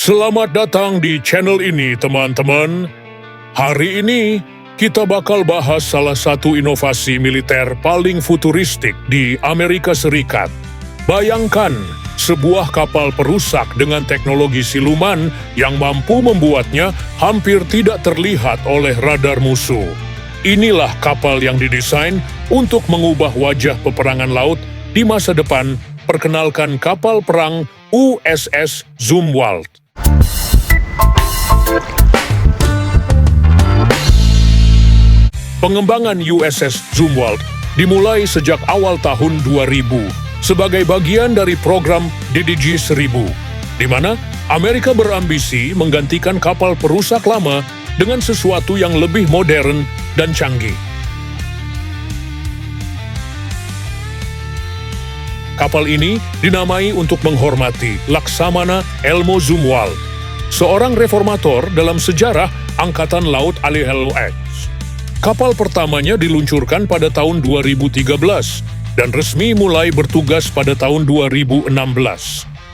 Selamat datang di channel ini, teman-teman. Hari ini, kita bakal bahas salah satu inovasi militer paling futuristik di Amerika Serikat. Bayangkan, sebuah kapal perusak dengan teknologi siluman yang mampu membuatnya hampir tidak terlihat oleh radar musuh. Inilah kapal yang didesain untuk mengubah wajah peperangan laut di masa depan. Perkenalkan kapal perang USS Zumwalt. Pengembangan USS Zumwalt dimulai sejak awal tahun 2000 sebagai bagian dari program DDG-1000, di mana Amerika berambisi menggantikan kapal perusak lama dengan sesuatu yang lebih modern dan canggih. Kapal ini dinamai untuk menghormati Laksamana Elmo Zumwalt, seorang reformator dalam sejarah Angkatan Laut ALX. Kapal pertamanya diluncurkan pada tahun 2013 dan resmi mulai bertugas pada tahun 2016,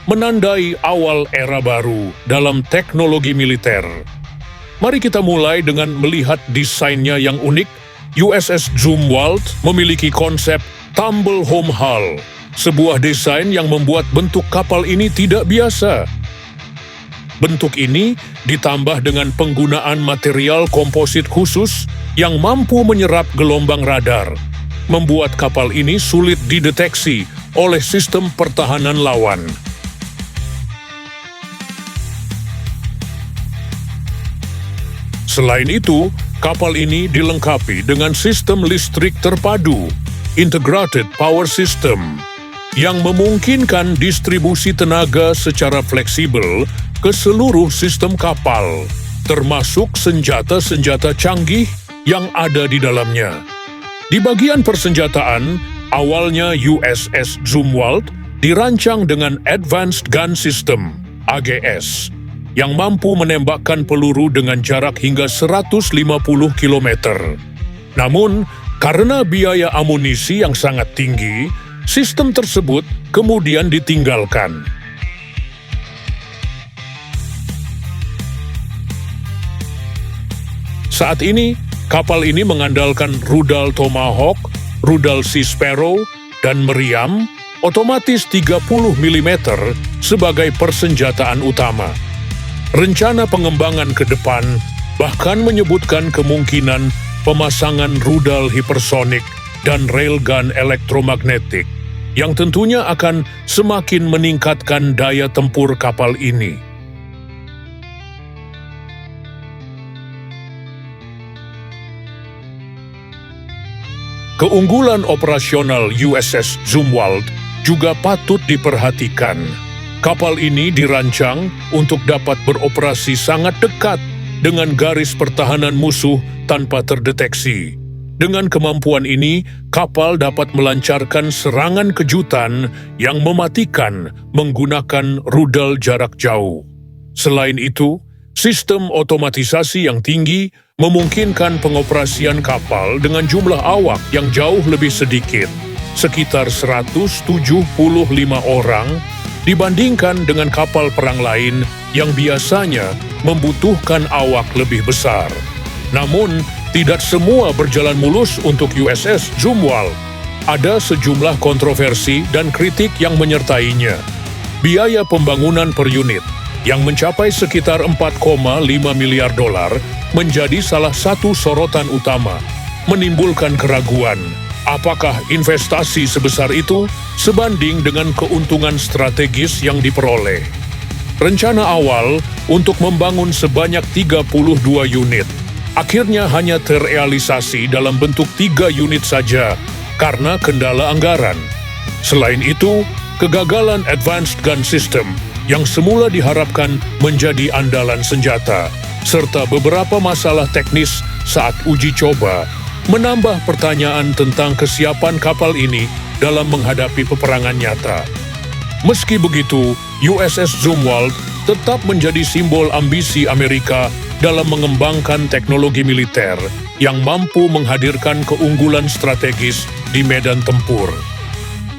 menandai awal era baru dalam teknologi militer. Mari kita mulai dengan melihat desainnya yang unik. USS Zumwalt memiliki konsep Tumble Home Hull, sebuah desain yang membuat bentuk kapal ini tidak biasa. Bentuk ini ditambah dengan penggunaan material komposit khusus yang mampu menyerap gelombang radar, membuat kapal ini sulit dideteksi oleh sistem pertahanan lawan. Selain itu, kapal ini dilengkapi dengan sistem listrik terpadu, Integrated Power System, yang memungkinkan distribusi tenaga secara fleksibel ke seluruh sistem kapal, termasuk senjata-senjata canggih yang ada di dalamnya. Di bagian persenjataan, awalnya USS Zumwalt dirancang dengan Advanced Gun System, AGS, yang mampu menembakkan peluru dengan jarak hingga 150 km. Namun, karena biaya amunisi yang sangat tinggi, sistem tersebut kemudian ditinggalkan. Saat ini, kapal ini mengandalkan rudal Tomahawk, rudal Sea Sparrow, dan meriam otomatis 30 mm sebagai persenjataan utama. Rencana pengembangan ke depan bahkan menyebutkan kemungkinan pemasangan rudal hipersonik dan railgun elektromagnetik, yang tentunya akan semakin meningkatkan daya tempur kapal ini. Keunggulan operasional USS Zumwalt juga patut diperhatikan. Kapal ini dirancang untuk dapat beroperasi sangat dekat dengan garis pertahanan musuh tanpa terdeteksi. Dengan kemampuan ini, kapal dapat melancarkan serangan kejutan yang mematikan menggunakan rudal jarak jauh. Selain itu, sistem otomatisasi yang tinggi memungkinkan pengoperasian kapal dengan jumlah awak yang jauh lebih sedikit, sekitar 175 orang, dibandingkan dengan kapal perang lain yang biasanya membutuhkan awak lebih besar. Namun, tidak semua berjalan mulus untuk USS Zumwalt. Ada sejumlah kontroversi dan kritik yang menyertainya. Biaya pembangunan per unit yang mencapai sekitar 4,5 miliar dolar menjadi salah satu sorotan utama, menimbulkan keraguan apakah investasi sebesar itu sebanding dengan keuntungan strategis yang diperoleh. Rencana awal untuk membangun sebanyak 32 unit akhirnya hanya terrealisasi dalam bentuk 3 unit saja karena kendala anggaran. Selain itu, kegagalan Advanced Gun System yang semula diharapkan menjadi andalan senjata, serta beberapa masalah teknis saat uji coba, menambah pertanyaan tentang kesiapan kapal ini dalam menghadapi peperangan nyata. Meski begitu, USS Zumwalt tetap menjadi simbol ambisi Amerika dalam mengembangkan teknologi militer yang mampu menghadirkan keunggulan strategis di medan tempur.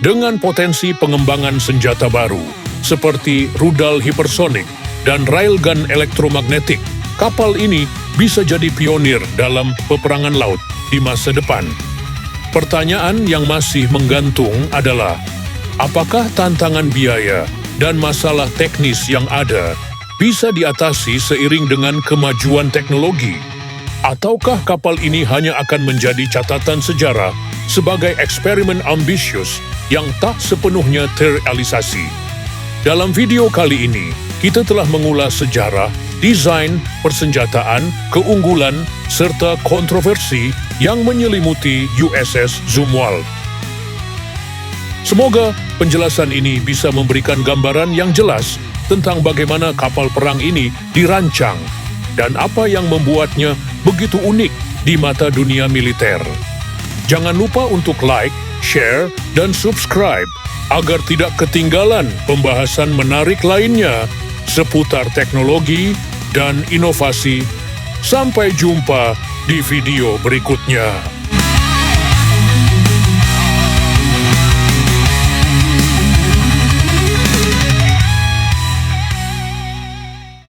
Dengan potensi pengembangan senjata baru, seperti rudal hipersonik dan railgun elektromagnetik, kapal ini bisa jadi pionir dalam peperangan laut di masa depan. Pertanyaan yang masih menggantung adalah, apakah tantangan biaya dan masalah teknis yang ada bisa diatasi seiring dengan kemajuan teknologi? Ataukah kapal ini hanya akan menjadi catatan sejarah sebagai eksperimen ambisius yang tak sepenuhnya terrealisasi? Dalam video kali ini, kita telah mengulas sejarah, desain, persenjataan, keunggulan, serta kontroversi yang menyelimuti USS Zumwalt. Semoga penjelasan ini bisa memberikan gambaran yang jelas tentang bagaimana kapal perang ini dirancang dan apa yang membuatnya begitu unik di mata dunia militer. Jangan lupa untuk like, share, dan subscribe agar tidak ketinggalan pembahasan menarik lainnya seputar teknologi dan inovasi. Sampai jumpa di video berikutnya.